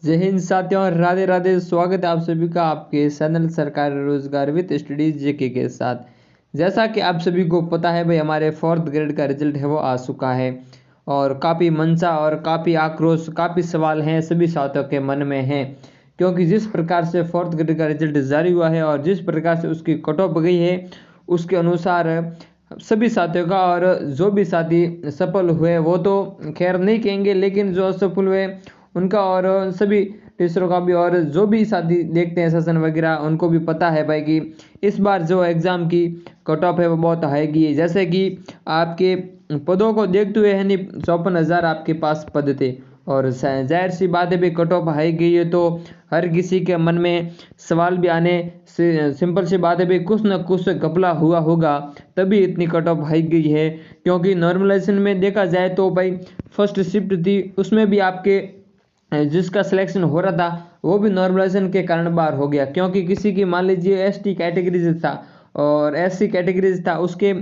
जय हिंद साथियों, राधे राधे। स्वागत है आप सभी का आपके चैनल सरकारी रोजगार विद स्टडीज जेके के साथ। जैसा कि आप सभी को पता है भाई, हमारे फोर्थ ग्रेड का रिजल्ट है वो आ चुका है और काफ़ी मंशा और काफ़ी आक्रोश, काफ़ी सवाल हैं सभी छात्रों के मन में हैं, क्योंकि जिस प्रकार से फोर्थ ग्रेड का रिजल्ट जारी हुआ है और जिस प्रकार से उसकी कट ऑफ गई है उसके अनुसार सभी साथियों का, और जो भी साथी सफल हुए वो तो खैर नहीं कहेंगे, लेकिन जो असफल हुए उनका और सभी टीचरों का भी, और जो भी साथी देखते हैं सेशन वगैरह उनको भी पता है भाई कि इस बार जो एग्ज़ाम की कट ऑफ है वो बहुत हाई की है। जैसे कि आपके पदों को देखते हुए है नहीं, 54,000 आपके पास पद थे और जाहिर सी बात है भाई, कट ऑफ हाई गई है तो हर किसी के मन में सवाल भी आने से सिंपल सी बात है भाई, कुछ ना कुछ घपला हुआ होगा तभी इतनी कट ऑफ हाई गई है। क्योंकि नॉर्मलाइजेशन में देखा जाए तो भाई फर्स्ट शिफ्ट थी, उसमें भी आपके जिसका सिलेक्शन हो रहा था वो भी नॉर्मलाइजेशन के कारण बाहर हो गया, क्योंकि किसी की मान लीजिए एसटी कैटेगरीज था और एससी कैटेगरीज था, उसके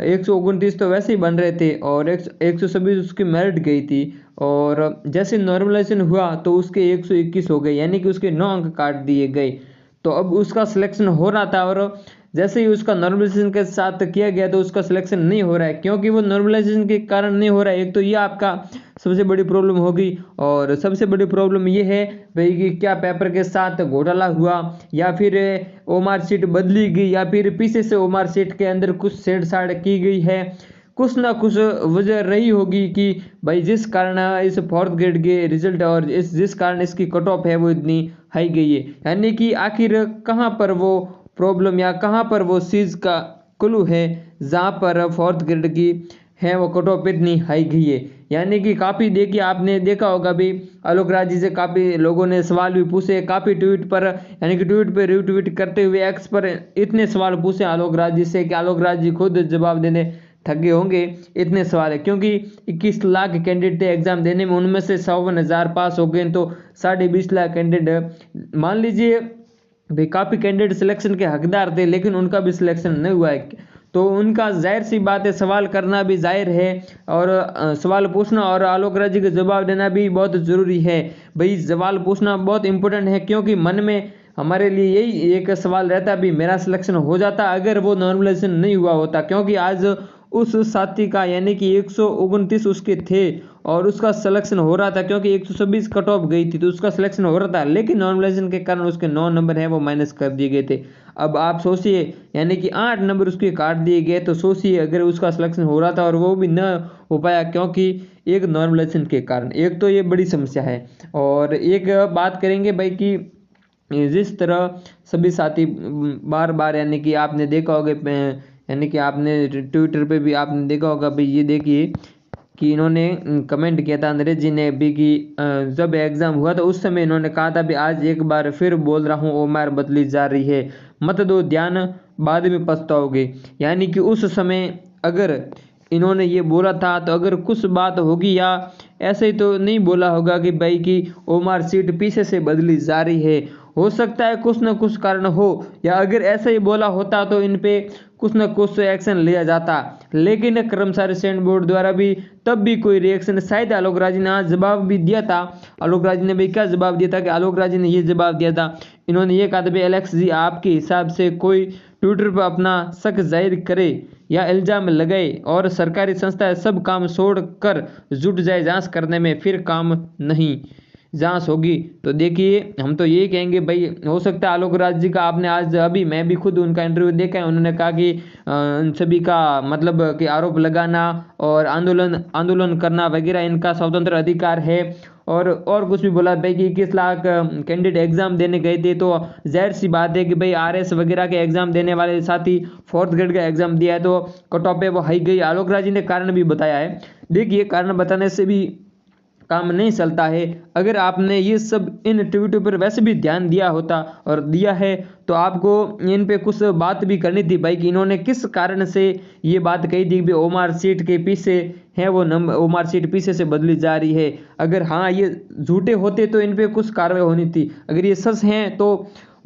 129 तो वैसे ही बन रहे थे और 126 उसकी मेरिट गई थी, और जैसे नॉर्मलाइजेशन हुआ तो उसके 121 हो गए, यानी कि उसके 9 अंक काट दिए गए। तो अब उसका सिलेक्शन हो रहा था और जैसे ही उसका नॉर्मलाइजेशन के साथ किया गया तो उसका सिलेक्शन नहीं हो रहा है, क्योंकि वो नॉर्मलाइजेशन के कारण नहीं हो रहा है। एक तो ये आपका सबसे बड़ी प्रॉब्लम होगी, और सबसे बड़ी प्रॉब्लम ये है भाई कि क्या पेपर के साथ घोटाला हुआ, या फिर ओमार सीट बदली गई, या फिर पीछे से ओमार सीट के अंदर कुछ छेड़छाड़ की गई है। कुछ ना कुछ वजह रही होगी कि भाई जिस कारण इस फोर्थ ग्रेड के रिजल्ट और इस जिस कारण इसकी कट ऑफ है वो इतनी हाई गई है। यानी कि आखिर कहाँ पर वो प्रॉब्लम या कहाँ पर वो चीज़ का क्लू है जहाँ पर फोर्थ ग्रेड की है वो कट ऑफ इतनी हाई गई है। यानी कि काफ़ी देखिए, आपने देखा होगा भी, आलोक राज जी से काफ़ी लोगों ने सवाल भी पूछे, काफ़ी ट्वीट पर यानी कि ट्वीट पर रीट्वीट करते हुए एक्स पर इतने सवाल पूछे आलोक राज जी से कि आलोक राज जी खुद जवाब देने थक गए होंगे, इतने सवाल है। क्योंकि 21 लाख कैंडिडेट थे एग्जाम देने में, उनमें से 54,000 पास हो गए, तो 20.5 लाख कैंडिडेट मान लीजिए भाई, काफ़ी कैंडिडेट सिलेक्शन के हकदार थे लेकिन उनका भी सिलेक्शन नहीं हुआ है। तो उनका जाहिर सी बात है सवाल करना भी जाहिर है, और सवाल पूछना और आलोक राज जी का जवाब देना भी बहुत ज़रूरी है। भाई सवाल पूछना बहुत इंपॉर्टेंट है, क्योंकि मन में हमारे लिए यही एक सवाल रहता है भी, मेरा सिलेक्शन हो जाता अगर वो नॉर्मलाइजेशन नहीं हुआ होता। क्योंकि आज उस साथी का यानी कि 129 उसके थे और उसका सिलेक्शन हो रहा था, क्योंकि 126 कट ऑफ गई थी तो उसका सिलेक्शन हो रहा था, लेकिन नॉर्मलाइजेशन के कारण उसके 9 नंबर हैं वो माइनस कर दिए गए थे। अब आप सोचिए, यानी कि 8 नंबर उसके काट दिए गए, तो सोचिए अगर उसका सिलेक्शन हो रहा था और वो भी न हो पाया क्योंकि एक नॉर्मलाइजेशन के कारण। एक तो ये बड़ी समस्या है, और एक बात करेंगे भाई कि जिस तरह सभी साथी बार बार, यानी कि आपने देखा होगा, यानी कि आपने ट्विटर पे भी आपने देखा होगा भाई, ये देखिए कि इन्होंने कमेंट किया था अंग्रेज जी ने भी कि जब एग्ज़ाम हुआ तो उस समय इन्होंने कहा था भी, आज एक बार फिर बोल रहा हूँ ओमार बदली जा रही है, मत दो ध्यान बाद में पछताओगे। यानी कि उस समय अगर इन्होंने ये बोला था तो अगर कुछ बात होगी, या ऐसे ही तो नहीं बोला होगा कि भाई कि ओमार सीट पीछे से बदली जा रही है। हो सकता है कुछ न कुछ कारण हो, या अगर ऐसे ही बोला होता तो इन पे कुछ न कुछ एक्शन लिया जाता, लेकिन कर्मचारी चयन बोर्ड द्वारा भी तब भी कोई रिएक्शन, शायद आलोक राज ने आज जवाब भी दिया था। आलोक राज ने भी क्या जवाब दिया था कि आलोक राज ने ये जवाब दिया था, इन्होंने ये कहा था भाई, एलेक्स जी आपके हिसाब से कोई ट्विटर पर अपना शक जाहिर करे या इल्ज़ाम लगाए और सरकारी संस्था सब काम छोड़ कर जुट जाए जांच करने में, फिर काम नहीं जांच होगी। तो देखिए, हम तो यही कहेंगे भाई, हो सकता है आलोक राज जी का, आपने आज अभी मैं भी खुद उनका इंटरव्यू देखा है, उन्होंने कहा कि इन सभी का मतलब कि आरोप लगाना और आंदोलन करना वगैरह इनका स्वतंत्र अधिकार है, और कुछ भी बोला भाई कि 21 लाख कैंडिडेट एग्जाम देने गए थे, तो जाहिर सी बात है कि भाई आरएस वगैरह के एग्जाम देने वाले साथी फोर्थ ग्रेड का एग्जाम दिया है तो कट ऑफ पे वो हाई गई। आलोक राज जी ने कारण भी बताया है। देखिए, कारण बताने से भी काम नहीं चलता है। अगर आपने ये सब इन ट्वीटों पर वैसे भी ध्यान दिया होता और दिया है तो आपको इन पे कुछ बात भी करनी थी भाई कि इन्होंने किस कारण से ये बात कही थी कि ओमार सीट के पीछे है वो नंबर, ओमार सीट पीछे से बदली जा रही है। अगर हाँ ये झूठे होते तो इन पे कुछ कार्रवाई होनी थी, अगर ये सच हैं तो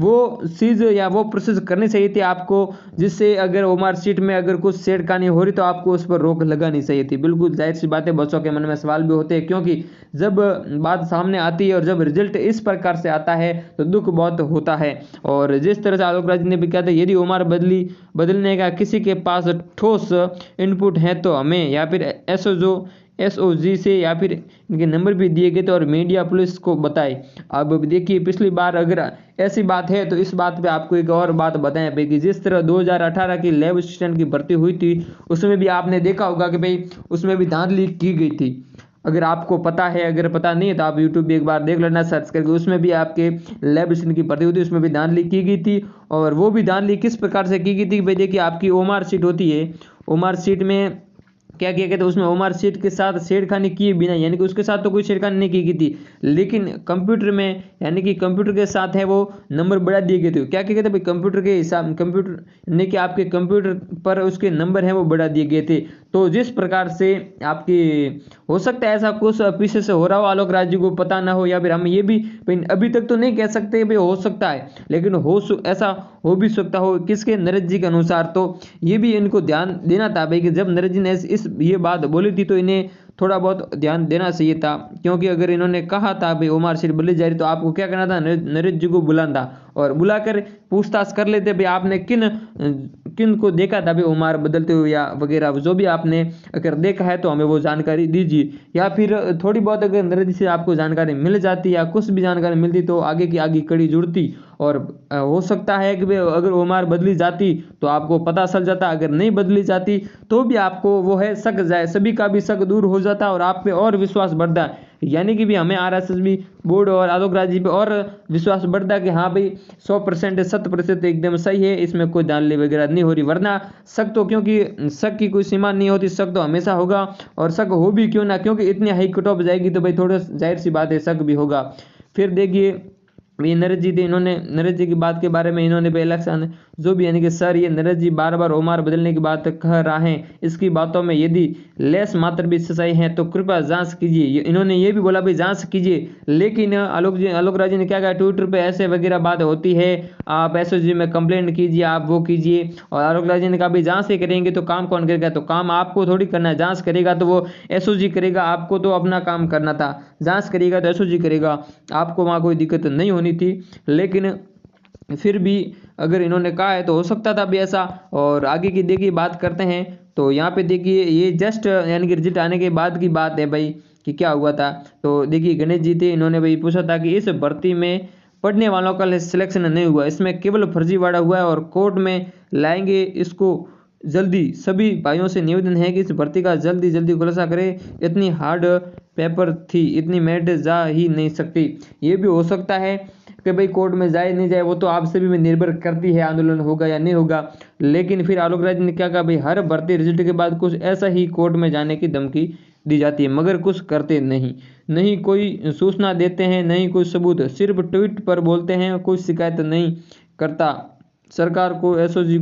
वो चीज़ या वो प्रोसेस करनी चाहिए थी आपको, जिससे अगर ओमार शीट में अगर कुछ छेड़खानी हो रही तो आपको उस पर रोक लगानी चाहिए थी। बिल्कुल जाहिर सी बात है, बच्चों के मन में सवाल भी होते हैं, क्योंकि जब बात सामने आती है और जब रिजल्ट इस प्रकार से आता है तो दुख बहुत होता है। और जिस तरह से आलोक राज ने भी कहा था, यदि उम्र बदलने का किसी के पास ठोस इनपुट है तो हमें या फिर एसओजी से या फिर इनके नंबर भी दिए गए थे और मीडिया पुलिस को बताए। अब देखिए, पिछली बार अगर ऐसी बात है तो इस बात पे आपको एक और बात बताएं भाई कि जिस तरह 2018 की लैब असिस्टेंट की भर्ती हुई थी, उसमें भी आपने देखा होगा कि भाई उसमें भी धांधली की गई थी। अगर आपको पता है, अगर पता नहीं है तो आप यूट्यूब पे एक बार देख लेना सर्च करके, उसमें भी आपके लैब असिस्टेंट की भर्ती हुई थी, उसमें भी धांधली की गई थी। और वो भी धांधली किस प्रकार से की गई थी भाई, देखिए आपकी ओमार शीट होती है, ओमार शीट में क्या किया गया था, उसमें ओमार शीट के साथ छेड़खानी किए बिना, यानी कि उसके साथ तो कोई छेड़खानी नहीं की गई थी, लेकिन कंप्यूटर में यानी कि कंप्यूटर के साथ है वो नंबर बढ़ा दिए गए थे। क्या किया गया था भाई, कंप्यूटर के हिसाब, कंप्यूटर यानी कि आपके कंप्यूटर पर उसके नंबर हैं वो बढ़ा दिए गए थे। तो जिस प्रकार से आपकी हो सकता है ऐसा कुछ पीछे से हो रहा हो, आलोक राज जी को पता ना हो, या फिर हम ये भी अभी तक तो नहीं कह सकते भाई हो सकता है, लेकिन ऐसा हो भी सकता हो किसके, नरेश जी के अनुसार। तो ये भी इनको ध्यान देना था भाई कि जब नरेश जी ने ये बात बोली थी तो इन्हें थोड़ा बहुत ध्यान देना चाहिए था, क्योंकि अगर इन्होंने कहा था भाई ओमार शीट बदली जा रही तो आपको क्या करना था, नरेश जी को बुलाना था और बुलाकर पूछताछ कर लेते भाई आपने किन किन को देखा था भाई ओमार बदलते हुए या वगैरह, जो भी आपने अगर देखा है तो हमें वो जानकारी दीजिए। या फिर थोड़ी बहुत अगर नरेश जी से आपको जानकारी मिल जाती या कुछ भी जानकारी मिलती तो आगे की आगे कड़ी जुड़ती, और हो सकता है कि अगर ओमार बदली जाती तो आपको पता चल जाता, अगर नहीं बदली जाती तो भी आपको वो है शक जाए, सभी का भी शक दूर हो जाता और आप पे और विश्वास बढ़ता, यानी कि भी हमें आरएसएस बोर्ड और आलोक राज जी पे और विश्वास बढ़ता कि हाँ भाई 100% 100% एकदम सही है, इसमें कोई धांधली वगैरह नहीं हो रही। वरना शक तो, क्योंकि शक की कोई सीमा नहीं होती, शक तो हमेशा होगा, और शक हो भी क्यों ना, क्योंकि इतनी हाई कट ऑफ जाएगी तो भाई थोड़ा जाहिर सी बात है शक भी होगा। फिर देखिए ये नरेश जी थे, इन्होंने नरेश जी की बात के बारे में इन्होंने भी इलेक्शन जो भी यानी कि सर ये नरेश जी बार बार ओमार बदलने की बात कह रहे हैं, इसकी बातों में यदि लेस मात्र भी सच्चाई है तो कृपया जांच कीजिए। इन्होंने ये भी बोला भाई जांच कीजिए, लेकिन आलोक राज जी ने क्या कहा, ट्विटर पे ऐसे वगैरह बात होती है, आप एसओजी में कंप्लेंट कीजिए, आप वो कीजिए। और आलोक राज जी ने कहा भाई जांच ही करेंगे तो काम कौन करेगा, तो काम आपको थोड़ी करना है, जांच करेगा तो वो एसओजी करेगा, आपको तो अपना काम करना था, जांच करेगा तो एसओजी करेगा, आपको वहाँ कोई दिक्कत नहीं होनी थी। लेकिन फिर भी अगर इन्होंने कहा है तो हो सकता था भी ऐसा। और आगे की देखिए बात करते हैं, तो यहाँ पे देखिए ये जस्ट यानी कि रिजल्ट आने के बाद की बात है भाई कि क्या हुआ था। तो देखिए गणेश जी थे, इन्होंने भाई पूछा था कि इस भर्ती में पढ़ने वालों का सिलेक्शन नहीं हुआ, इसमें केवल फर्जीवाड़ा हुआ है और कोर्ट में लाएंगे इसको जल्दी। सभी भाइयों से निवेदन है कि इस भर्ती का जल्दी जल्दी खुलासा करें, इतनी हार्ड पेपर थी, इतनी मेरिट जा ही नहीं सकती। ये भी हो सकता है कि भाई कोर्ट में जाए नहीं जाए वो तो आप सभी में निर्भर करती है, आंदोलन होगा या नहीं होगा। लेकिन फिर आलोक राज ने क्या कहा भाई हर भर्ती रिजल्ट के बाद कुछ ऐसा ही कोर्ट में जाने की धमकी दी जाती है, मगर कुछ करते नहीं कोई सूचना देते हैं, नहीं कोई सबूत, सिर्फ ट्वीट पर बोलते हैं, कोई शिकायत नहीं करता सरकार को, एसओजी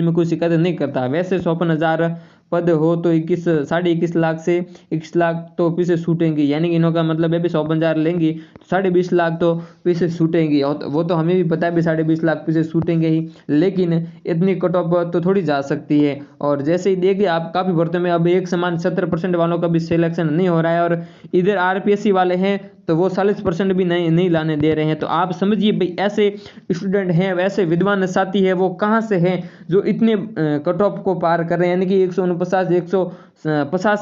में कोई शिकायत नहीं करता। वैसे 54,000 पद हो तो 21 लाख से 21 लाख तो पीछे छूटेंगे, यानी कि इनका मतलब है भी 54,000 लेंगी तो 20.5 लाख तो पीछे छूटेंगी, वो तो हमें भी पता है भी 20.5 लाख पीछे छूटेंगे ही, लेकिन इतनी कट ऑफ तो थोड़ी जा सकती है। और जैसे ही देखिए आप काफ़ी भर्तियों में अब एक समान 70% वालों का भी सिलेक्शन नहीं हो रहा है, और इधर आरपीएससी वाले हैं तो वो 40% भी नहीं लाने दे रहे हैं। तो आप समझिए भाई ऐसे स्टूडेंट हैं, वैसे विद्वान साथी है, वो कहाँ से हैं जो इतने कट ऑफ को पार कर रहे हैं, यानी कि 150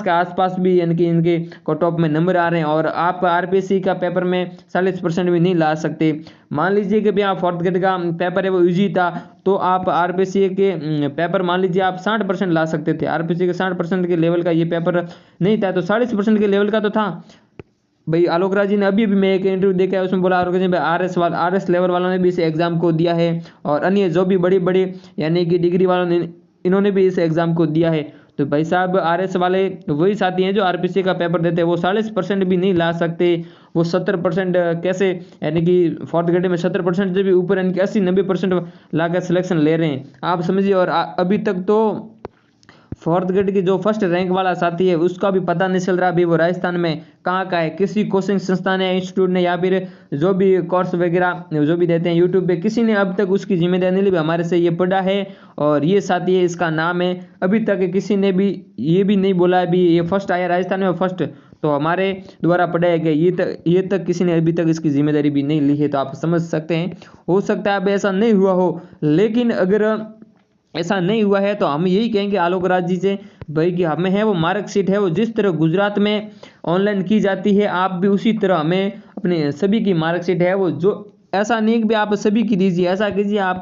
के आसपास भी यानी कि इनके कट ऑफ में नंबर आ रहे हैं, और आप आरपीएससी का पेपर में 40% भी नहीं ला सकते। मान लीजिए कि भाई आप 4th ग्रेड का पेपर है वो ईजी था, तो आप आरपीएससी के पेपर मान लीजिए आप 60% ला सकते थे, आरपीएससी के 60% के लेवल का ये पेपर नहीं था तो 40% के लेवल का तो था। भाई आलोक राज जी ने अभी मैं एक इंटरव्यू देखा है, उसमें बोला आलोक जी आरएस लेवल वालों ने भी इस एग्जाम को दिया है, और अन्य जो भी बड़ी बड़ी यानी कि डिग्री वालों ने इन्होंने भी इस एग्जाम को दिया है। तो भाई साहब आरएस वाले वही साथी हैं जो आरपीसी का पेपर देते हैं, वो 40% भी नहीं ला सकते, वो 70% कैसे, यानी कि 4th ग्रेड में 70% से भी ऊपर यानी कि 80-90% ला कर सिलेक्शन ले रहे हैं, आप समझिए। और अभी तक तो फोर्थ ग्रेड की जो फर्स्ट रैंक वाला साथी है उसका भी पता नहीं चल रहा अभी वो राजस्थान में कहाँ का है, किसी कोचिंग संस्थान या इंस्टीट्यूट ने या फिर जो भी कोर्स वगैरह जो भी देते हैं यूट्यूब पे, किसी ने अब तक उसकी जिम्मेदारी नहीं ली। हमारे से ये पढ़ा है और ये साथी है, इसका नाम है, अभी तक किसी ने भी ये भी नहीं बोला है भी ये फर्स्ट आया राजस्थान में फर्स्ट, तो हमारे द्वारा पढ़ाया गया ये तक किसी ने अभी तक इसकी जिम्मेदारी भी नहीं ली है। तो आप समझ सकते हैं, हो सकता है अब ऐसा नहीं हुआ हो, लेकिन अगर ऐसा नहीं हुआ है तो हम यही कहेंगे आलोक राज जी से भाई कि हमें है वो मार्कशीट है वो जिस तरह गुजरात में ऑनलाइन की जाती है आप भी उसी तरह हमें अपने सभी की मार्कशीट है वो, जो ऐसा नहीं कि आप सभी की दीजिए, ऐसा कीजिए आप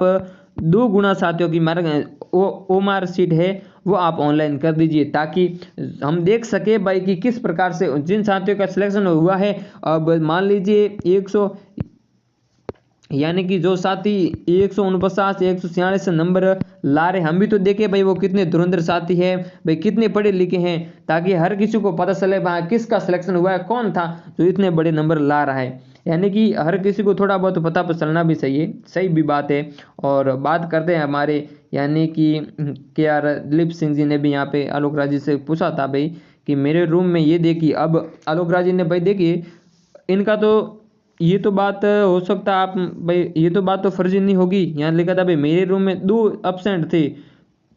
2 गुना साथियों की मार्कशीट है वो आप ऑनलाइन कर दीजिए, ताकि हम देख सके भाई कि किस प्रकार से जिन साथियों का सिलेक्शन हुआ है। अब मान लीजिए 100 यानी कि जो साथी 149 146 नंबर ला रहे, हम भी तो देखे भाई वो कितने धुरंधर साथी है, भाई कितने पढ़े लिखे हैं, ताकि हर किसी को पता चले भाई किसका सिलेक्शन हुआ है, कौन था जो इतने बड़े नंबर ला रहा है। यानी कि हर किसी को थोड़ा बहुत पता चलना भी चाहिए, सही भी बात है। और बात करते हैं हमारे यानी कि KR दिलीप सिंह जी ने भी यहाँ पे आलोक राज जी से पूछा था भाई कि मेरे रूम में ये देखिए। अब आलोक राज जी ने भाई देखिए इनका तो ये तो बात हो सकता है आप भाई ये तो बात तो फर्जी नहीं होगी, यहाँ लिखा था भाई मेरे रूम में 2 एब्सेंट थे,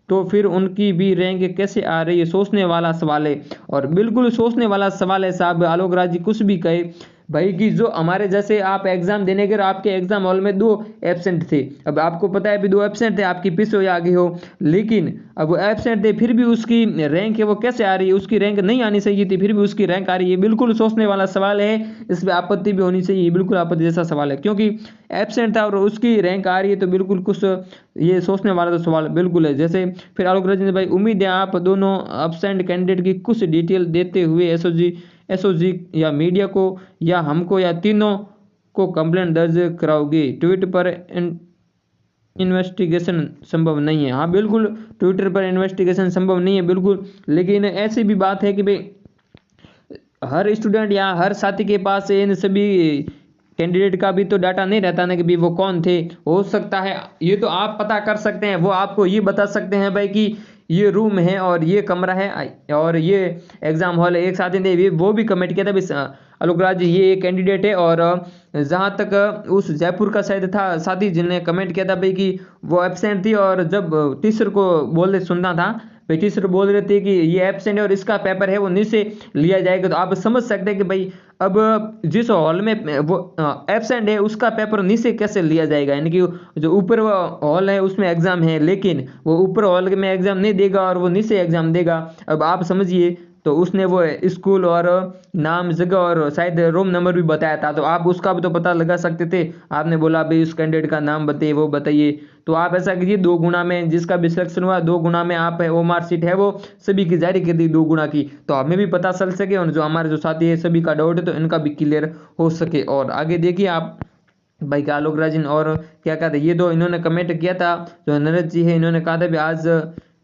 तो फिर उनकी भी रैंक कैसे आ रही है, सोचने वाला सवाल है। और बिल्कुल सोचने वाला सवाल है साहब, आलोक राज जी कुछ भी कहे भाई कि जो हमारे जैसे आप एग्जाम देने गए आपके एग्जाम हॉल में 2 एब्सेंट थे, अब आपको पता है भी 2 एब्सेंट थे, आपकी पीछे हो या आगे हो, लेकिन अब वो एब्सेंट थे फिर भी उसकी रैंक है वो कैसे आ रही है, उसकी रैंक नहीं आनी चाहिए थी फिर भी उसकी रैंक आ रही है, बिल्कुल सोचने वाला सवाल है, इस पर आपत्ति भी होनी चाहिए, बिल्कुल आपत्ति जैसा सवाल है, क्योंकि एब्सेंट था और उसकी रैंक आ रही है तो बिल्कुल कुछ ये सोचने वाला तो सवाल बिल्कुल है। जैसे फिर आलोक राज जी भाई उम्मीद है आप दोनों एब्सेंट कैंडिडेट की कुछ डिटेल देते हुए एसओजी या मीडिया को या हमको या तीनों को कंप्लेंट दर्ज कराओगे, ट्वीट पर इन्वेस्टिगेशन संभव नहीं है। हाँ बिल्कुल ट्विटर पर इन्वेस्टिगेशन संभव नहीं है बिल्कुल, लेकिन ऐसी भी बात है कि भाई हर स्टूडेंट या हर साथी के पास इन सभी कैंडिडेट का भी तो डाटा नहीं रहता ना कि भाई वो कौन थे, हो सकता है ये तो आप पता कर सकते हैं, वो आपको ये बता सकते हैं भाई कि ये रूम है और ये कमरा है और ये एग्जाम हॉल है। एक साथी ने वो भी कमेंट किया था आलोक राज ये एक कैंडिडेट है, और जहाँ तक उस जयपुर का शायद था साथी जिन्हें कमेंट किया था भाई कि वो एब्सेंट थी, और जब टीचर को बोलते सुनना था भाई टीचर बोल रहे थे कि ये एब्सेंट है और इसका पेपर है वो नीचे लिया जाएगा, तो आप समझ सकते हैं कि भाई अब जिस हॉल में वो एब्सेंट है उसका पेपर नीचे कैसे लिया जाएगा, यानी कि जो ऊपर हॉल है उसमें एग्जाम है लेकिन वो ऊपर हॉल में एग्जाम नहीं देगा और वो नीचे एग्जाम देगा। अब आप समझिए, तो उसने वो स्कूल और नाम जगह और शायद रूम नंबर भी बताया था, तो आप उसका भी तो पता लगा सकते थे। आपने बोला भाई उस कैंडिडेट का नाम बताइए वो बताइए, तो आप ऐसा कीजिए 2 गुना में जिसका भी सिलेक्शन हुआ 2 गुना में आप वो मार्कशीट है वो सभी की जारी कर दी 2 गुना की, तो हमें भी पता चल सके और जो हमारे जो साथी है सभी का डाउट है तो इनका भी क्लियर हो सके। और आगे देखिए आप भाई का आलोक राज और क्या कहते हैं, ये दो इन्होंने कमेंट किया था जो नरेश जी है, इन्होंने कहा था भी आज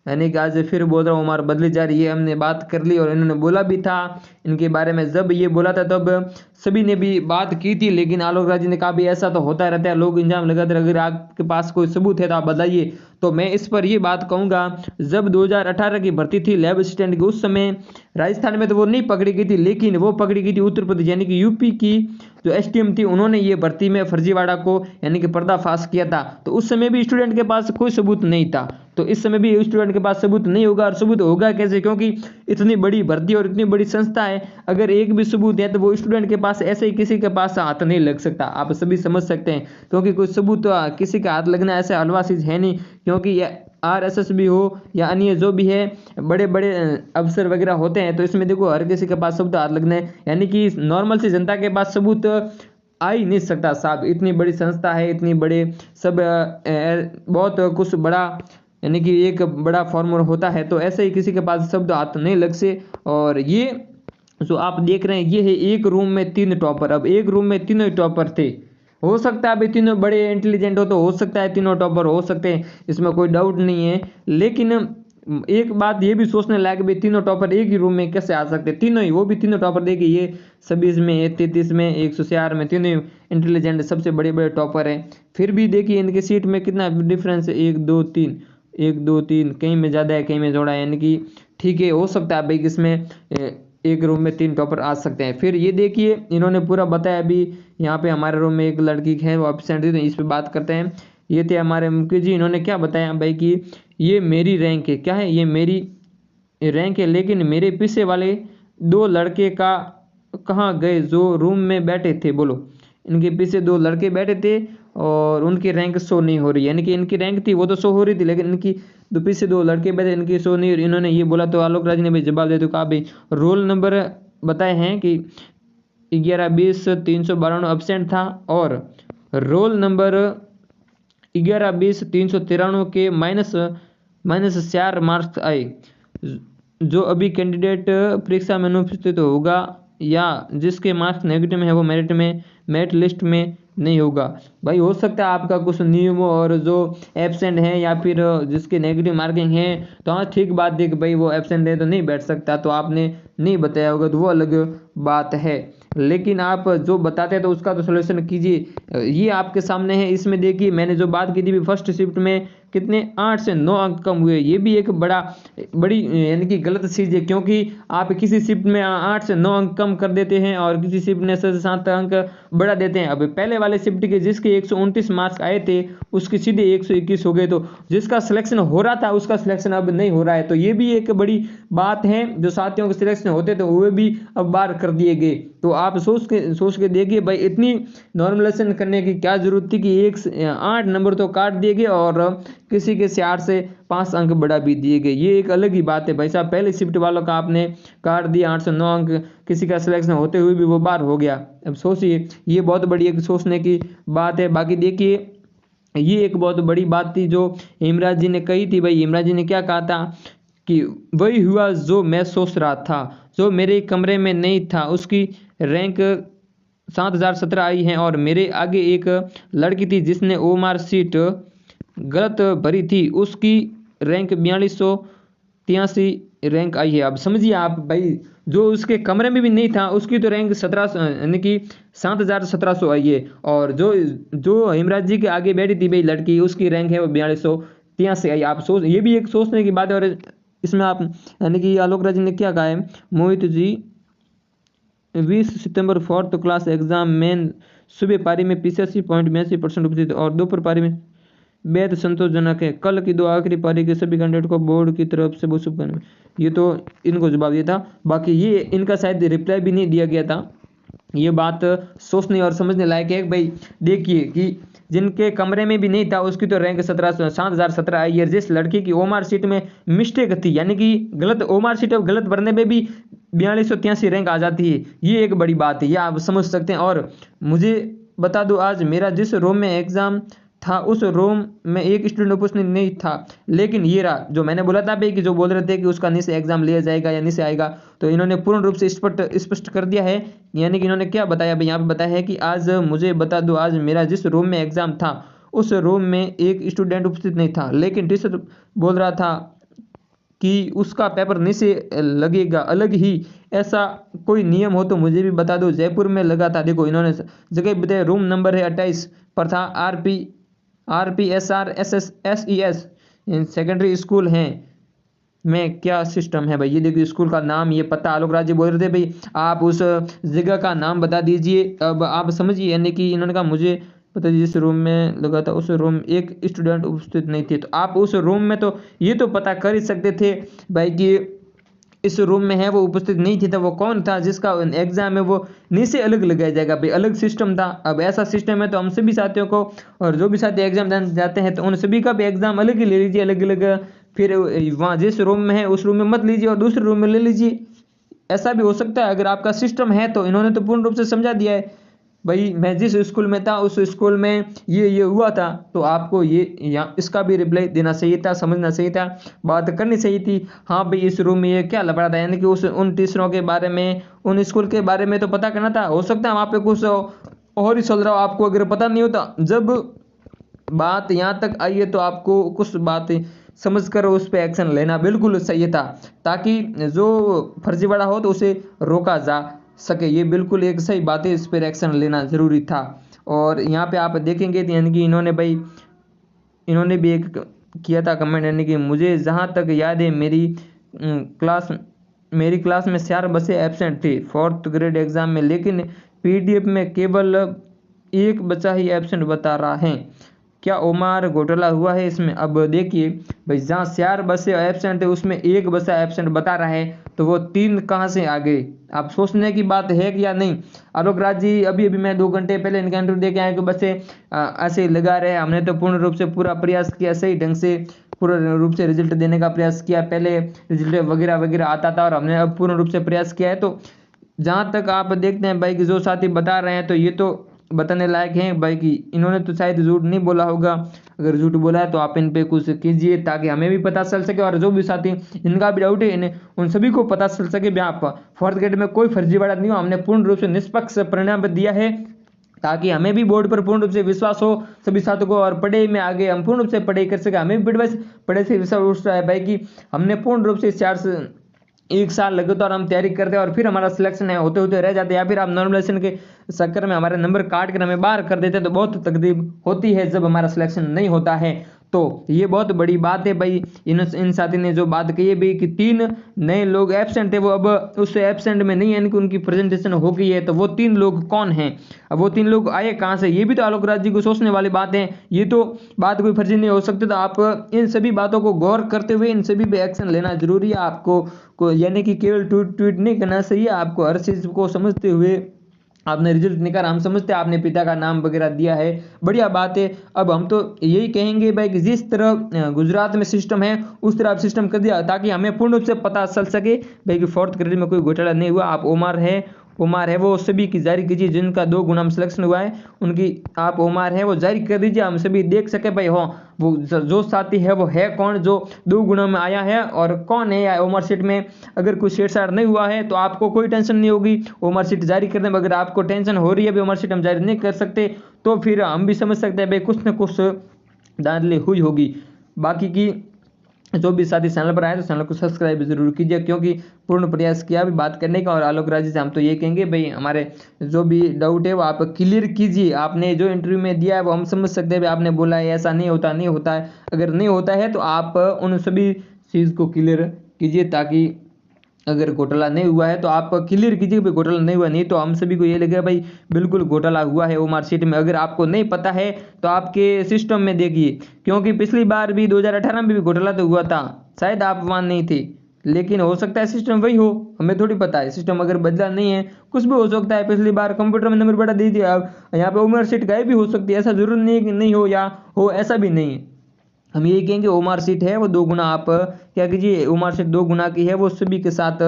यानी कि आज फिर बोल रहा हूँ हमारा बदली जा रही है, हमने बात कर ली और इन्होंने बोला भी था इनके बारे में, जब ये बोला था तब सभी ने भी बात की थी, लेकिन आलोक राज ने कहा भी ऐसा तो होता रहता है, लोग इंजाम लगाते, अगर आपके पास कोई सबूत है तो आप बताइए। तो मैं इस पर ये बात कहूँगा, जब 2018 की भर्ती थी लैब असिस्टेंट की, उस समय राजस्थान में तो वो नहीं पकड़ी गई थी, लेकिन वो पकड़ी गई थी उत्तर प्रदेश यानी कि यूपी की जो STM थी, उन्होंने ये भर्ती में फर्जीवाड़ा को यानी कि पर्दाफाश किया था। तो उस समय भी स्टूडेंट के पास कोई सबूत नहीं था, तो इस समय भी स्टूडेंट के पास सबूत नहीं होगा, और सबूत होगा कैसे, क्योंकि इतनी बड़ी भर्ती और इतनी बड़ी संस्था है, अगर एक भी सबूत है तो वो स्टूडेंट के पास ऐसे ही किसी के पास हाथ नहीं लग सकता, आप सभी समझ सकते हैं, क्योंकि कोई सबूत किसी का हाथ लगना ऐसे हलवा चीज है नहीं, क्योंकि RSS भी हो या अन्य जो भी है बड़े बड़े अफसर वगैरह होते हैं, तो इसमें देखो हर किसी के पास सबूत हाथ लगना है, यानी कि नॉर्मल सी जनता के पास सबूत आ ही नहीं सकता साहब, इतनी बड़ी संस्था है, इतनी बड़े सब बहुत कुछ बड़ा यानी कि एक बड़ा फॉर्मूला होता है, तो ऐसे ही किसी के पास शब्द हाथ नहीं लग से। और ये जो आप देख रहे हैं ये है एक रूम में 3 टॉपर, अब एक रूम में तीनों ही टॉपर थे, हो सकता है अभी तीनों बड़े इंटेलिजेंट हो तो हो सकता है तीनों टॉपर हो सकते हैं, इसमें कोई डाउट नहीं है, लेकिन एक बात ये भी सोचने लायक भी तीनों टॉपर एक ही रूम में कैसे आ सकते, तीनों ही, वो भी तीनों टॉपर देखिए ये 26 में 33 में 146 में, तीनों इंटेलिजेंट सबसे बड़े बड़े टॉपर हैं, फिर भी देखिए इनके सीट में कितना डिफरेंस है 1 2 3 1 2 3 कहीं में ज़्यादा है, कहीं में जोड़ा है, यानी कि ठीक है, हो सकता है भाई इसमें एक रूम में 3 टॉपर आ सकते हैं। फिर ये देखिए इन्होंने पूरा बताया। अभी यहाँ पे हमारे रूम में एक लड़की है वो एब्सेंट थी, तो इस पे बात करते हैं। ये थे हमारे मुकेश जी, इन्होंने क्या बताया भाई कि ये मेरी रैंक है। क्या है? ये मेरी रैंक है, लेकिन मेरे पीछे वाले 2 लड़के का कहाँ गए जो रूम में बैठे थे? बोलो। इनके पीछे 2 लड़के बैठे थे और उनकी रैंक शो नहीं हो रही, यानी कि इनकी रैंक थी वो तो शो हो रही थी, लेकिन इनकी पीछे 2 लड़के बैठे, इनकी शो नहीं हो रही। इन्होंने ये बोला तो आलोक राज ने भाई जवाब दे, तो कहा भाई रोल नंबर बताए हैं कि 11-20-392 एब्सेंट था, और रोल नंबर 11-20-393 के माइनस 4 मार्क्स आए। जो अभी कैंडिडेट परीक्षा में अनुपस्थित होगा या जिसके मार्क्स नेगेटिव में है वो मेरिट लिस्ट में नहीं होगा। भाई हो सकता है आपका कुछ नियमों और जो एब्सेंट है या फिर जिसके नेगेटिव मार्किंग है, तो हाँ ठीक बात है कि भाई वो एब्सेंट है तो नहीं बैठ सकता, तो आपने नहीं बताया होगा तो वो अलग बात है। लेकिन आप जो बताते हैं तो उसका तो सलूशन कीजिए। ये आपके सामने है। इसमें देखिए मैंने जो बात की थी फर्स्ट शिफ्ट में कितने 8 से 9 अंक कम हुए, ये भी एक बड़ी यानी कि गलत चीज़ है, क्योंकि आप किसी शिफ्ट में 8 से 9 अंक कम कर देते हैं और किसी शिफ्ट में 6 से 7 अंक बढ़ा देते हैं। अब पहले वाले शिफ्ट के जिसके 129 मार्क्स आए थे उसके सीधे 121 हो गए, तो जिसका सिलेक्शन हो रहा था उसका सिलेक्शन अब नहीं हो रहा है। तो ये भी एक बड़ी बात है। जो साथियों के सिलेक्शन होते थे वो भी अब बाहर कर दिए गए। तो आप सोच के देखिए भाई इतनी नॉर्मलाइजेशन करने की क्या जरूरत थी कि 8 नंबर तो काट दिए गए और किसी के 4 से 5 अंक बढ़ा भी दिए गए। ये एक अलग ही बात है भाई साहब। पहले शिफ्ट वालों का आपने काट दिया 8 से 9 अंक, किसी का सिलेक्शन होते हुए भी वो बाहर हो गया। अब सोचिए, ये बहुत बड़ी एक सोचने की बात है। बाकी देखिए ये एक बहुत बड़ी बात थी जो हेमराज जी ने कही थी। भाई हेमराज जी ने क्या कहा था कि वही हुआ जो मैं सोच रहा था, जो मेरे कमरे में नहीं था उसकी रैंक 7017 आई है, और मेरे आगे एक लड़की थी जिसने ओमार सीट गलत भरी थी, उसकी रैंक 4283 रैंक आई है। अब समझिए आप भाई, जो उसके कमरे में भी नहीं था उसकी तो रैंक 17 यानी कि 7700 आई है, और जो हेमराज जी के आगे बैठी थी भाई लड़की, उसकी रैंक है वो 4283 आई। आप सोच, ये भी एक सोचने की बात है। और इसमें आप यानी कि आलोक राज ने क्या कहा है, मोहित जी 20 सितंबर 4th क्लास एग्जाम में सुबह पारी में 85.82% उपस्थित और दोपहर पारी में बेहद संतोषजनक है। कल की 2 आखिरी पारी के सभी कैंडिडेट को बोर्ड की तरफ से बहुत शुभकामनाएं। ये तो इनको जवाब दिया था। बाकी ये इनका शायद रिप्लाई भी नहीं दिया गया था। ये बात सोचने और समझने लायक है। भाई देखिए कि जिनके कमरे में भी नहीं था उसकी तो रैंक 7017 आई है। जिस लड़की की ओमार सीट में मिस्टेक थी, यानी कि गलत ओमार सीट गलत भरने में भी 4283 रैंक आ जाती है, ये एक बड़ी बात है, ये आप समझ सकते हैं। और मुझे बता दो, आज मेरा जिस रूम में एग्जाम था उस रूम में एक स्टूडेंट उपस्थित नहीं था, लेकिन ये रहा जो मैंने बोला था भाई कि जो बोल रहे थे कि उसका नीचे एग्जाम लिया जाएगा या नीचे आएगा, तो इन्होंने पूर्ण रूप से स्पष्ट कर दिया है। यानी कि इन्होंने क्या बताया भाई, यहाँ पे बताया है कि आज मुझे बता दो, आज मेरा जिस रूम में एग्जाम था उस रूम में एक स्टूडेंट उपस्थित नहीं था, लेकिन टीचर बोल रहा था कि उसका पेपर नीचे लगेगा अलग ही। ऐसा कोई नियम हो तो मुझे भी बता दो। जयपुर में लगा था। देखो इन्होंने जगह बताया, रूम नंबर है 28 पर था। RPSRSSES सेकेंडरी स्कूल है में क्या सिस्टम है भाई। ये देखिए स्कूल का नाम, ये पता आलोक राज जी बोल रहे थे भाई आप उस जगह का नाम बता दीजिए। अब आप समझिए, यानी कि इन्होंने कहा मुझे पता जिस रूम में लगा था उस रूम में एक स्टूडेंट उपस्थित नहीं थे, तो आप उस रूम में तो ये तो पता कर ही सकते थे भाई कि इस रूम में है वो उपस्थित नहीं थी, तो वो कौन था जिसका एग्जाम है वो नीचे अलग लगाया जाएगा भाई, अलग सिस्टम था। अब ऐसा सिस्टम है तो हम सभी साथियों को, और जो भी साथी एग्जाम देने जाते हैं तो उन सभी का भी एग्जाम अलग ही ले लीजिए, अलग अलग। फिर वहाँ जिस रूम में है उस रूम में मत लीजिए और दूसरे रूम में ले लीजिए। ऐसा भी हो सकता है। अगर आपका सिस्टम है तो इन्होंने तो पूर्ण रूप से समझा दिया है भाई, मैं जिस स्कूल में था उस स्कूल में ये हुआ था, तो आपको ये यहाँ इसका भी रिप्लाई देना चाहिए था, समझना चाहिए था, बात करनी चाहिए थी। हाँ भाई इस रूम में ये क्या लफड़ा था, यानी कि उन टीचरों के बारे में, उन स्कूल के बारे में तो पता करना था। हो सकता है वहाँ पे कुछ और ही चल रहा हो, आपको अगर पता नहीं होता। जब बात यहाँ तक आई है तो आपको कुछ बात समझ कर उस पर एक्शन लेना बिल्कुल सही था, ताकि जो फर्जीवाड़ा हो तो उसे रोका जा सके। ये बिल्कुल एक सही बात है, इस पर एक्शन लेना ज़रूरी था। और यहाँ पे आप देखेंगे तो यानी कि इन्होंने भी एक किया था कमेंट, यानी कि मुझे जहाँ तक याद है मेरी क्लास में 4 बसें एब्सेंट थी 4th ग्रेड एग्ज़ाम में, लेकिन पीडीएफ में केवल एक बच्चा ही एब्सेंट बता रहा है। क्या ओमार घोटाला हुआ है इसमें? अब देखिए भाई, जहाँ 4 बसें एब्सेंट है उसमें एक बच्चा एब्सेंट बता रहा है, तो वो 3 कहाँ से आ गए? आप सोचने की बात है कि या नहीं? आलोक राज जी, अभी मैं 2 घंटे पहले इनका इंटरव्यू दे के आए कि बच्चे ऐसे लगा रहे हैं। हमने तो पूर्ण रूप से पूरा प्रयास किया, सही ढंग से पूर्ण रूप से रिजल्ट देने का प्रयास किया। पहले रिजल्ट वगैरह वगैरह आता था और हमने अब पूर्ण रूप से प्रयास किया है। तो जहाँ तक आप देखते हैं भाई कि जो साथी बता रहे हैं, तो ये तो बताने लायक हैं भाई कि इन्होंने तो शायद झूठ नहीं बोला होगा। अगर झूठ बोला है तो आप इन पे कुछ कीजिए ताकि हमें भी पता चल सके, और जो भी साथी इनका भी डाउट है इन्हें उन सभी को पता चल सके भी आप 4th ग्रेड में कोई फर्जीवाड़ा नहीं हो। हमने पूर्ण रूप से निष्पक्ष परिणाम दिया है ताकि हमें भी बोर्ड पर पूर्ण रूप से विश्वास हो सभी छात्रों को, और पढ़ाई में आगे हम पूर्ण रूप से पढ़ाई कर सके। हमें भी पढ़ाई से विश्वास उठ रहा है भाई कि हमने पूर्ण रूप से 1 साल लगे तो और हम तैयारी करते हैं और फिर हमारा सिलेक्शन है होते होते रह जाते, या फिर आप नॉर्मलाइजेशन के चक्कर में हमारे नंबर काट कर हमें बाहर कर देते, तो बहुत तकलीफ होती है जब हमारा सिलेक्शन नहीं होता है। तो ये बहुत बड़ी बात है भाई। इन साथी ने जो बात कही है भाई कि 3 नए लोग एब्सेंट थे, वो अब उस एब्सेंट में नहीं है, यानी कि उनकी प्रेजेंटेशन हो गई है। तो वो 3 लोग कौन हैं? अब वो 3 लोग आए कहाँ से? ये भी तो आलोक राज जी को सोचने वाली बात है। ये तो बात कोई फर्जी नहीं हो सकती। तो आप इन सभी बातों को गौर करते हुए इन सभी पे एक्शन लेना जरूरी है आपको यानी कि केवल ट्वीट नहीं करना चाहिए। आपको हर चीज़ को समझते हुए आपने रिजल्ट निकाला, हम समझते हैं आपने पिता का नाम वगैरह दिया है, बढ़िया बात है। अब हम तो यही कहेंगे भाई कि जिस तरह गुजरात में सिस्टम है उस तरह आप सिस्टम कर दिया ताकि हमें पूर्ण रूप से पता चल सके भाई कि 4th ग्रेड में कोई घोटाला नहीं हुआ। आप ओमार है वो सभी की जारी कीजिए, जिनका 2 गुना में सिलेक्शन हुआ है उनकी आप ओमार है वो जारी कर दीजिए, हम सभी देख सके भाई हो वो जो साथी है वो है कौन जो 2 गुना में आया है और कौन है। या ओमार शीट में अगर कुछ छेड़छाड़ नहीं हुआ है तो आपको कोई टेंशन नहीं होगी, ओमार शीट जारी करने में। अगर आपको टेंशन हो रही है भाई ओमार शीट हम जारी नहीं कर सकते, तो फिर हम भी समझ सकते हैं भाई कुछ ना कुछ धांधली हुई होगी। बाकी की जो भी साथी चैनल पर आए तो चैनल को सब्सक्राइब जरूर कीजिए, क्योंकि पूर्ण प्रयास किया भी बात करने का। और आलोक राज जी से हम तो ये कहेंगे भाई हमारे जो भी डाउट है वो आप क्लियर कीजिए। आपने जो इंटरव्यू में दिया है वो हम समझ सकते हैं भाई, आपने बोला है ऐसा नहीं होता है। अगर नहीं होता है तो आप उन सभी चीज़ को क्लियर कीजिए, ताकि अगर घोटाला नहीं हुआ है तो आप क्लियर कीजिए भाई घोटाला नहीं हुआ। नहीं तो हम सभी को ये लगेगा भाई बिल्कुल घोटाला हुआ है वो मार्कशीट में। अगर आपको नहीं पता है तो आपके सिस्टम में देखिए, क्योंकि पिछली बार भी 2018 में भी घोटाला तो हुआ था, शायद आप वहाँ नहीं थे, लेकिन हो सकता है सिस्टम वही हो, हमें थोड़ी पता है। सिस्टम अगर बदला नहीं है कुछ भी हो सकता है। पिछली बार कंप्यूटर में नंबर बढ़ा दीजिए, अब यहाँ पे उम्र सीट गायब भी हो सकती है, ऐसा जरूर नहीं है कि नहीं हो या हो, ऐसा भी नहीं है। हम यही कहेंगे ओमार सीट है वो 2 गुना आप क्या कीजिए, ओमार सीट 2 गुना की है वो सभी के साथ,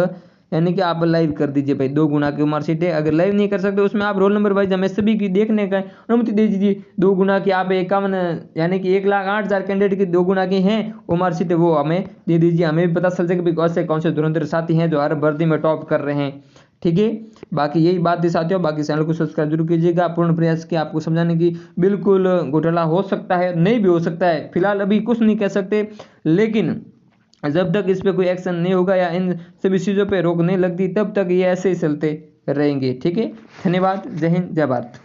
यानी कि आप लाइव कर दीजिए भाई 2 गुना की ओमार सीट है। अगर लाइव नहीं कर सकते उसमें आप रोल नंबर वाइज हमें सभी की देखने का अनुमति दे दीजिए। 2 गुना की आप 51 यानी कि 1,08,000 कैंडिडेट की 2 गुना की हैं ओमार सीट, वो हमें दे दीजिए। हमें भी पता चल सके कि कौन से धुरंधर साथी हैं जो हर भर्ती में टॉप कर रहे हैं। ठीक है, बाकी यही बात थी साथियों। बाकी चैनल को सब्सक्राइब जरूर कीजिएगा। पूर्ण प्रयास किया आपको समझाने की, बिल्कुल घोटाला हो सकता है, नहीं भी हो सकता है, फिलहाल अभी कुछ नहीं कह सकते, लेकिन जब तक इस पे कोई एक्शन नहीं होगा या इन सभी चीज़ों पे रोक नहीं लगती तब तक ये ऐसे ही चलते रहेंगे। ठीक है, धन्यवाद, जय हिंद, जय भारत।